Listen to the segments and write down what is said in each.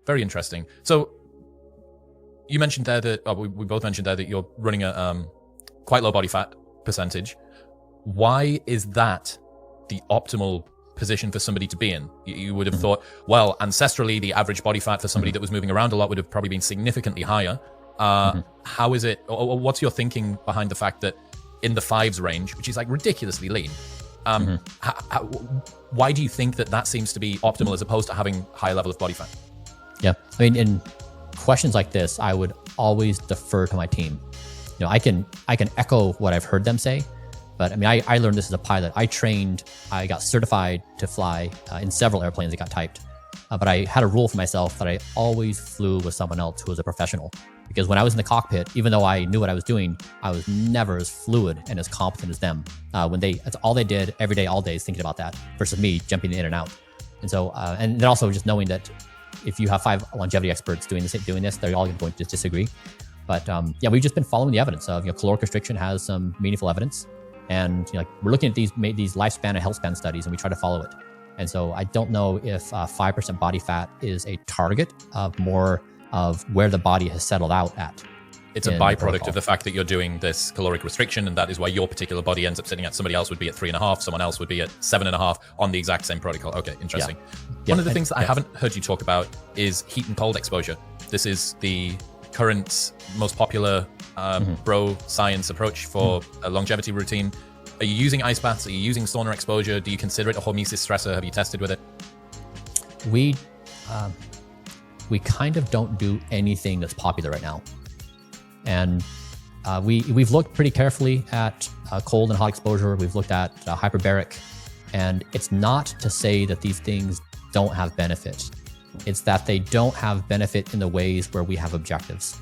Very interesting. So you mentioned there that, we both mentioned there that you're running a quite low body fat percentage. Why is that the optimal position for somebody to be in? You would have thought, well, ancestrally, the average body fat for somebody that was moving around a lot would have probably been significantly higher. How is it, or what's your thinking behind the fact that in the 5s range, which is like ridiculously lean, why do you think that seems to be optimal as opposed to having high level of body fat? Yeah, I mean, in questions like this, I would always defer to my team. You know, I can echo what I've heard them say, but I mean, I learned this as a pilot. I got certified to fly in several airplanes that got typed, but I had a rule for myself that I always flew with someone else who was a professional. Because when I was in the cockpit, even though I knew what I was doing, I was never as fluid and as competent as them. That's all they did every day, all day is thinking about that versus me jumping in and out. And so, and then also just knowing that if you have 5 longevity experts doing this, they're all going to disagree. But yeah, we've just been following the evidence of, caloric restriction has some meaningful evidence. And we're looking at these lifespan and health span studies, and we try to follow it. And so I don't know if 5% body fat is a target of more of where the body has settled out at. It's a byproduct of the fact that you're doing this caloric restriction, and that is why your particular body ends up sitting at, somebody else would be at 3.5, someone else would be at 7.5 on the exact same protocol. Okay, interesting. One of the things that I haven't heard you talk about is heat and cold exposure. This is the current most popular bro science approach for a longevity routine. Are you using ice baths? Are you using sauna exposure? Do you consider it a hormesis stressor? Have you tested with it? We kind of don't do anything that's popular right now. And we've looked pretty carefully at cold and hot exposure. We've looked at hyperbaric, and it's not to say that these things don't have benefit. It's that they don't have benefit in the ways where we have objectives.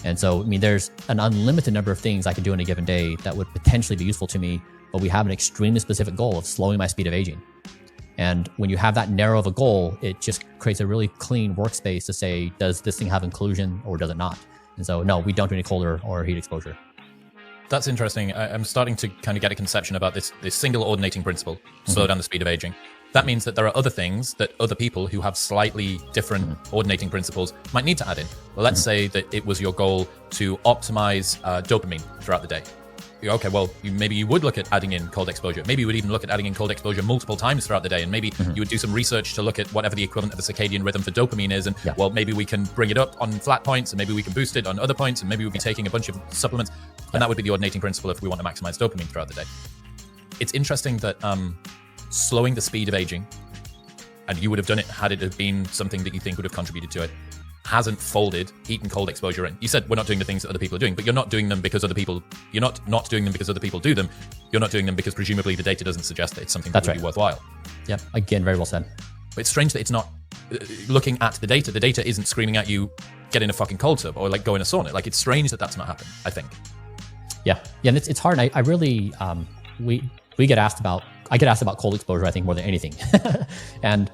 And so, I mean, there's an unlimited number of things I could do in a given day that would potentially be useful to me, but we have an extremely specific goal of slowing my speed of aging. And when you have that narrow of a goal, it just creates a really clean workspace to say, does this thing have inclusion or does it not? And so, no, we don't do any cold or heat exposure. That's interesting. I'm starting to kind of get a conception about this single ordinating principle, slow down the speed of aging. That means that there are other things that other people who have slightly different ordinating principles might need to add in. Well, let's say that it was your goal to optimize dopamine throughout the day. Okay, well, maybe you would look at adding in cold exposure. Maybe you would even look at adding in cold exposure multiple times throughout the day. And maybe you would do some research to look at whatever the equivalent of the circadian rhythm for dopamine is. And well, maybe we can bring it up on flat points, and maybe we can boost it on other points, and maybe we'll be taking a bunch of supplements. And that would be the ordinating principle if we want to maximize dopamine throughout the day. It's interesting that slowing the speed of aging, and you would have done it had it have been something that you think would have contributed to it, hasn't folded heat and cold exposure in. You said we're not doing the things that other people are doing, but you're not doing them because other people, you're not doing them because other people do them. You're not doing them because presumably the data doesn't suggest that it's something that would be worthwhile. Yep. Again, very well said. But it's strange that it's not looking at the data. The data isn't screaming at you, get in a fucking cold tub or like go in a sauna. Like it's strange that that's not happened, I think. Yeah. And it's hard. I really, I get asked about cold exposure, I think, more than anything. And,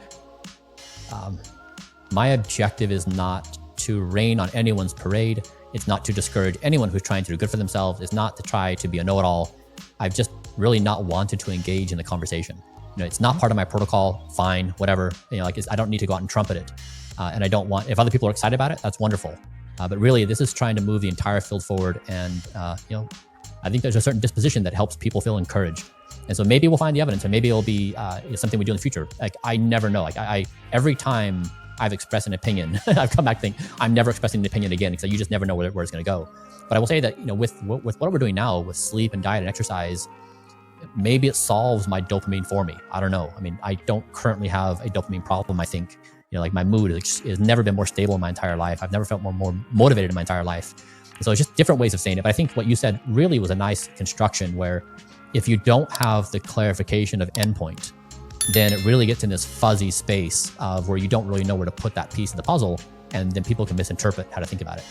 my objective is not to rain on anyone's parade. It's not to discourage anyone who's trying to do good for themselves. It's not to try to be a know-it-all. I've just really not wanted to engage in the conversation. It's not part of my protocol. Fine, whatever. I don't need to go out and trumpet it. And I don't want, if other people are excited about it, that's wonderful. But really, this is trying to move the entire field forward. And, I think there's a certain disposition that helps people feel encouraged. And so maybe we'll find the evidence, or maybe it'll be something we do in the future. Like, I never know. Like, every time I've expressed an opinion, I've come back to think I'm never expressing an opinion again, because you just never know where it's going to go. But I will say that, with what we're doing now with sleep and diet and exercise, maybe it solves my dopamine for me. I don't know. I mean, I don't currently have a dopamine problem. I think, like my mood has never been more stable in my entire life. I've never felt more motivated in my entire life. And so it's just different ways of saying it. But I think what you said really was a nice construction where if you don't have the clarification of endpoint, then it really gets in this fuzzy space of where you don't really know where to put that piece of the puzzle, and then people can misinterpret how to think about it.